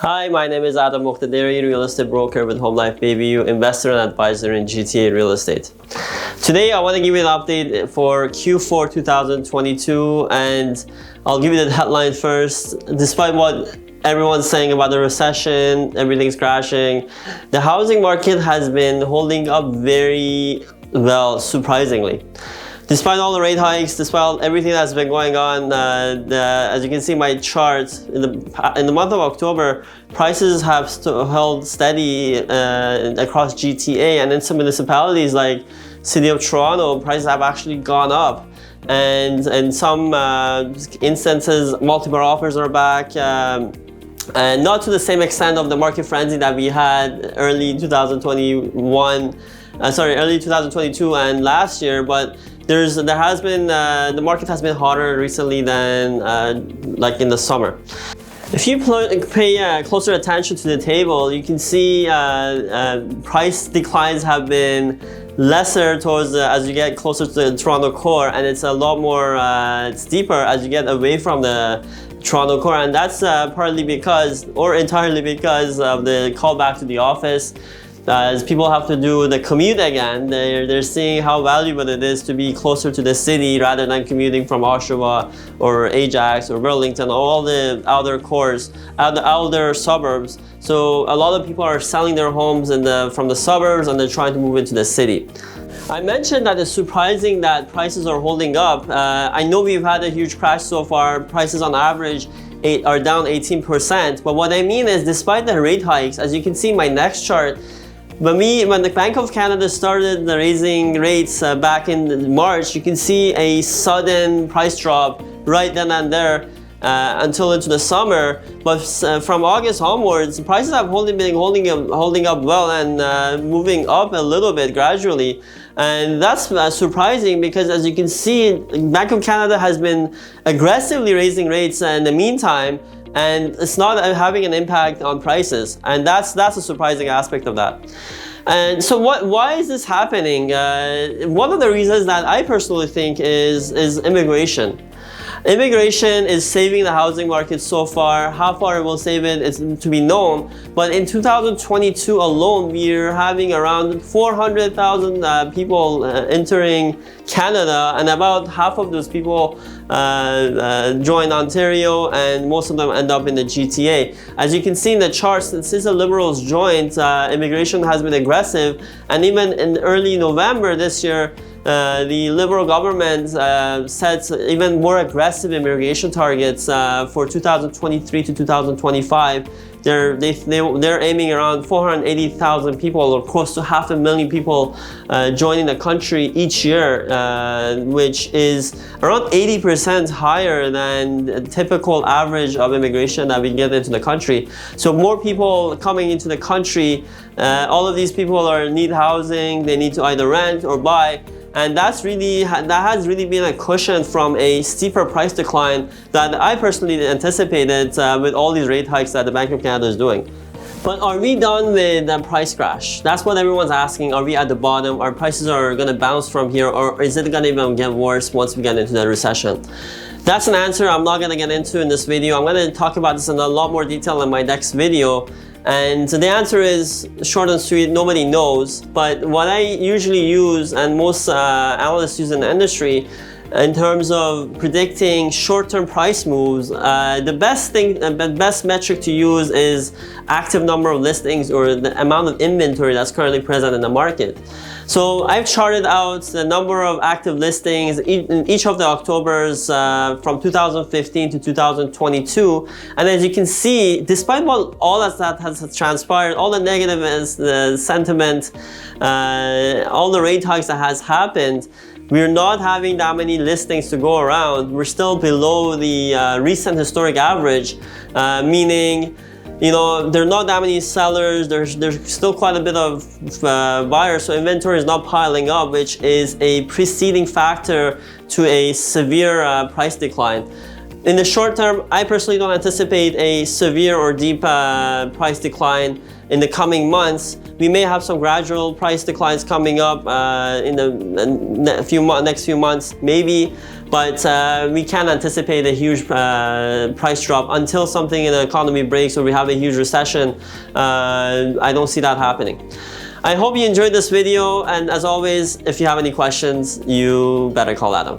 Hi, my name is Adam Muqtadiri, real estate broker with Home Life BBU, investor and advisor in GTA real estate. Today, I want to give you an update for Q4 2022, and I'll give you the headline first. Despite what everyone's saying about the recession, everything's crashing, the housing market has been holding up very well, surprisingly. Despite all the rate hikes, despite everything that's been going on, as you can see my chart, in the month of October, prices have held steady across GTA, and in some municipalities like City of Toronto, prices have actually gone up. And in some instances, multiple offers are back. And not to the same extent of the market frenzy that we had early 2022 and last year, but there has been the market has been hotter recently than like in the summer. If you pay closer attention to the table, you can see price declines have been lesser towards as you get closer to the Toronto core, and it's a lot more steeper as you get away from the Toronto core, and that's partly because, or entirely because, of the call back to the office. As people have to do the commute again, they're seeing how valuable it is to be closer to the city rather than commuting from Oshawa or Ajax or Burlington, all the outer cores, the outer suburbs. So a lot of people are selling their homes from the suburbs, and they're trying to move into the city. I mentioned that it's surprising that prices are holding up. I know we've had a huge crash so far. Prices on average are down 18%. But what I mean is, despite the rate hikes, as you can see in my next chart, when the Bank of Canada started raising rates back in March, you can see a sudden price drop right then and there until into the summer. But from August onwards, prices have been holding up well and moving up a little bit gradually. And that's surprising because, as you can see, Bank of Canada has been aggressively raising rates in the meantime, and it's not having an impact on prices, and that's a surprising aspect of that. And so why is this happening? One of the reasons that I personally think is immigration. Immigration is saving the housing market so far. How far it will save it is to be known. But in 2022 alone, we're having around 400,000 people entering Canada, and about half of those people join Ontario, and most of them end up in the GTA. As you can see in the charts, since the Liberals joined, immigration has been aggressive, and even in early November this year, the Liberal government sets even more aggressive immigration targets for 2023 to 2025. They're aiming around 480,000 people, or close to 500,000 people joining the country each year, which is around 80% higher than the typical average of immigration that we get into the country. So more people coming into the country, all of these people need housing, they need to either rent or buy. And that has really been a cushion from a steeper price decline that I personally anticipated with all these rate hikes that the Bank of Canada is doing. But are we done with the price crash? That's what everyone's asking. Are we at the bottom? Our prices are going to bounce from here, or is it going to even get worse once we get into the recession? That's an answer I'm not going to get into in this video. I'm going to talk about this in a lot more detail in my next video. And the answer is short and sweet, nobody knows. But what I usually use, and most analysts use in the industry, in terms of predicting short-term price moves, the best metric to use is active number of listings, or the amount of inventory that's currently present in the market. So I've charted out the number of active listings in each of the Octobers from 2015 to 2022. And as you can see, despite all that has transpired, all the negative the sentiment, all the rate hikes that has happened, we're not having that many listings to go around. We're still below the recent historic average, meaning, there are not that many sellers. There's still quite a bit of buyers, so inventory is not piling up, which is a preceding factor to a severe price decline. in the short term, I personally don't anticipate a severe or deep price decline in the coming months. We may have some gradual price declines coming up in the next few months, maybe, but we can't anticipate a huge price drop until something in the economy breaks or we have a huge recession. I don't see that happening. I hope you enjoyed this video, and as always, if you have any questions, you better call Adam.